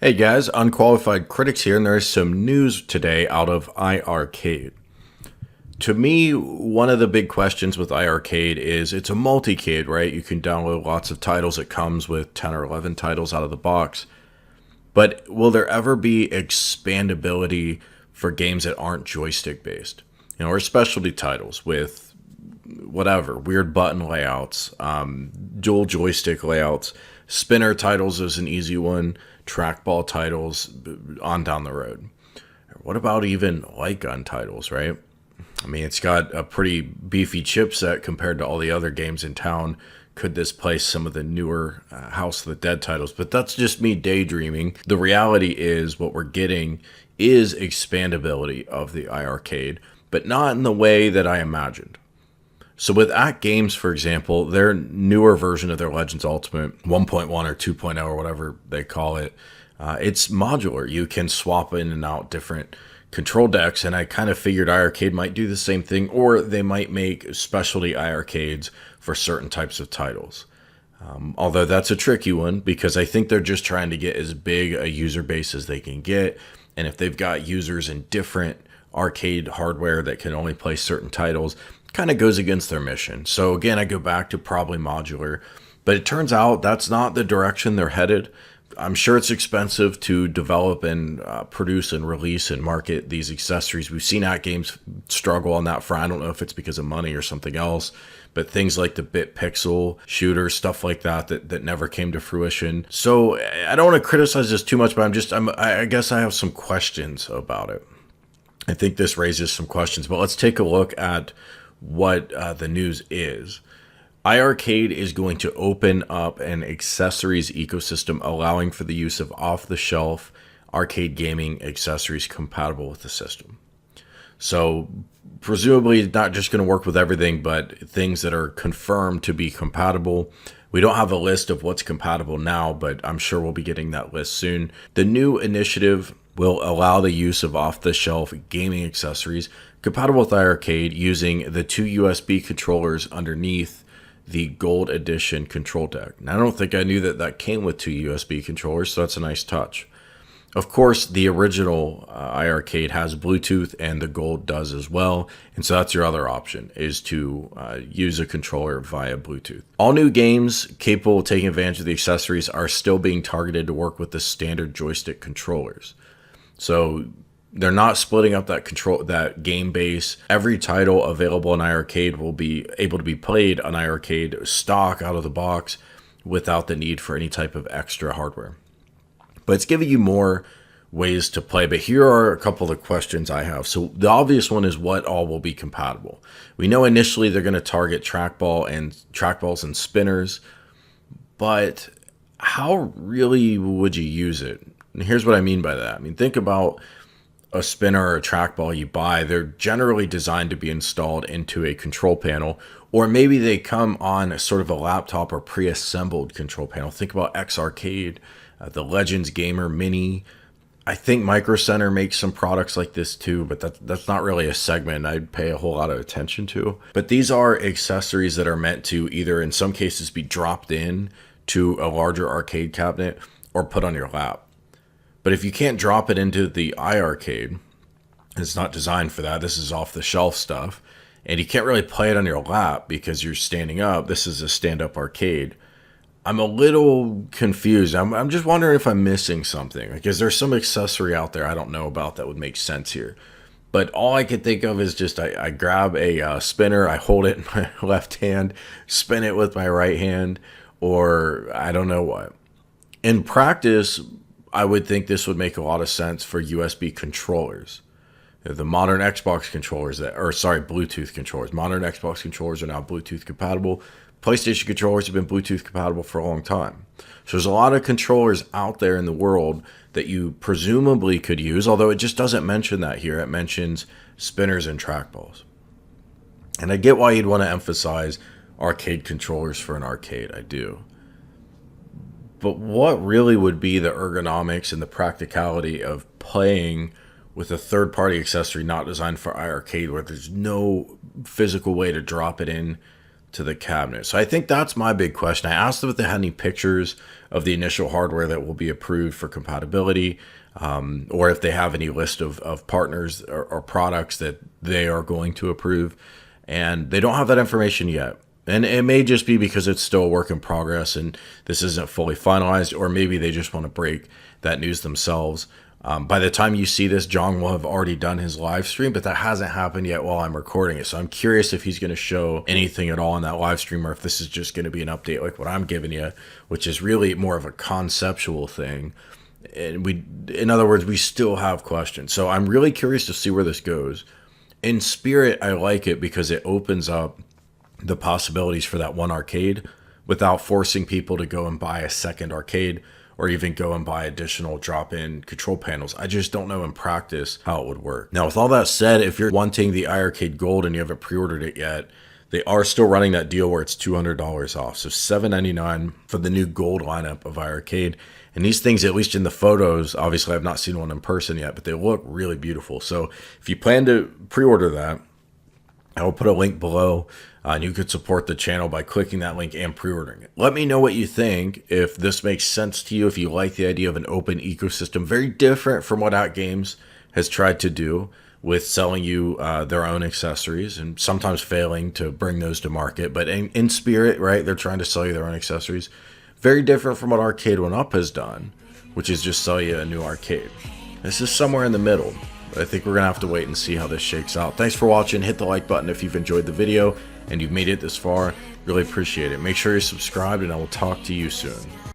Hey guys, Unqualified Critics here, and there is some news today out of iiRcade. To me, one of the big questions with iiRcade is it's a multi-cade, right? You can download lots of titles. It comes with 10 or 11 titles out of the box. But will there ever be expandability for games that aren't joystick based? Or specialty titles with whatever, weird button layouts, dual joystick layouts. Spinner titles is an easy one. Trackball titles on down the road. What about even light gun titles, right? I mean, it's got a pretty beefy chipset compared to all the other games in town. Could this place some of the newer House of the Dead titles? But that's just me daydreaming. The reality is what we're getting is expandability of the iiRcade, but not in the way that I imagined. So with AtGames, for example, their newer version of their Legends Ultimate 1.1 or 2.0 or whatever they call it, it's modular. You can swap in and out different control decks, and I kind of figured iiRcade might do the same thing, or they might make specialty iiRcades for certain types of titles. Although that's a tricky one because I think they're just trying to get as big a user base as they can get, and if they've got users in different arcade hardware that can only play certain titles, kind of goes against their mission. So again, I go back to probably modular, but it turns out that's not the direction they're headed. I'm sure it's expensive to develop and produce and release and market these accessories. We've seen AtGames struggle on that front. I don't know if it's because of money or something else, but things like the bit pixel shooter, stuff like that never came to fruition. So I don't want to criticize this too much, but I guess I have some questions about it. I think this raises some questions, but let's take a look at what the news is. iiRcade is going to open up an accessories ecosystem allowing for the use of off-the-shelf arcade gaming accessories compatible with the system. So presumably not just going to work with everything, but things that are confirmed to be compatible. We don't have a list of what's compatible now, but I'm sure we'll be getting that list soon. The new initiative will allow the use of off-the-shelf gaming accessories compatible with iiRcade using the two USB controllers underneath the Gold Edition control deck. Now, I don't think I knew that came with two USB controllers, so that's a nice touch. Of course, the original iiRcade has Bluetooth, and the Gold does as well, and so that's your other option, is to use a controller via Bluetooth. All new games capable of taking advantage of the accessories are still being targeted to work with the standard joystick controllers. So they're not splitting up that game base. Every title available in iiRcade will be able to be played on iiRcade stock out of the box without the need for any type of extra hardware. But it's giving you more ways to play. But here are a couple of questions I have. So the obvious one is what all will be compatible. We know initially they're going to target trackballs and spinners, but how really would you use it? And here's what I mean by that. I mean, think about a spinner or a trackball you buy. They're generally designed to be installed into a control panel, or maybe they come on sort of a laptop or pre-assembled control panel. Think about xArcade, the Legends Gamer Mini. I think Micro Center makes some products like this too, but that's not really a segment I'd pay a whole lot of attention to. But these are accessories that are meant to either in some cases be dropped in to a larger arcade cabinet or put on your lap. But if you can't drop it into the iiRcade, it's not designed for that. This is off-the-shelf stuff. And you can't really play it on your lap because you're standing up. This is a stand-up arcade. I'm a little confused. I'm just wondering if I'm missing something. Like, is there some accessory out there I don't know about that would make sense here? But all I could think of is just I grab a spinner, I hold it in my left hand, spin it with my right hand, or I don't know what. In practice, I would think this would make a lot of sense for USB controllers. The modern Xbox controllers Bluetooth controllers. Modern Xbox controllers are now Bluetooth compatible. PlayStation controllers have been Bluetooth compatible for a long time. So there's a lot of controllers out there in the world that you presumably could use, although it just doesn't mention that here. It mentions spinners and trackballs. And I get why you'd want to emphasize arcade controllers for an arcade. I do. But what really would be the ergonomics and the practicality of playing with a third-party accessory not designed for iiRcade, where there's no physical way to drop it in to the cabinet. So I think that's my big question. I asked them if they had any pictures of the initial hardware that will be approved for compatibility, or if they have any list of partners or products that they are going to approve. And they don't have that information yet. And it may just be because it's still a work in progress and this isn't fully finalized, or maybe they just want to break that news themselves. By the time you see this, John will have already done his live stream, but that hasn't happened yet while I'm recording it. So I'm curious if he's going to show anything at all in that live stream, or if this is just going to be an update like what I'm giving you, which is really more of a conceptual thing. And in other words, we still have questions. So I'm really curious to see where this goes. In spirit, I like it because it opens up the possibilities for that one arcade without forcing people to go and buy a second arcade or even go and buy additional drop-in control panels. I just don't know in practice how it would work. Now, with all that said, if you're wanting the iiRcade Gold and you haven't pre-ordered it yet, they are still running that deal where it's $200 off. So $7.99 for the new Gold lineup of iiRcade. And these things, at least in the photos, obviously I've not seen one in person yet, but they look really beautiful. So if you plan to pre-order that, I will put a link below, and you could support the channel by clicking that link and pre-ordering it. Let me know what you think, if this makes sense to you, if you like the idea of an open ecosystem, very different from what AtGames has tried to do with selling you their own accessories and sometimes failing to bring those to market. But in spirit, right, they're trying to sell you their own accessories. Very different from what Arcade One Up has done, which is just sell you a new arcade. This is somewhere in the middle. I think we're going to have to wait and see how this shakes out. Thanks for watching. Hit the like button if you've enjoyed the video and you've made it this far. Really appreciate it. Make sure you're subscribed, and I will talk to you soon.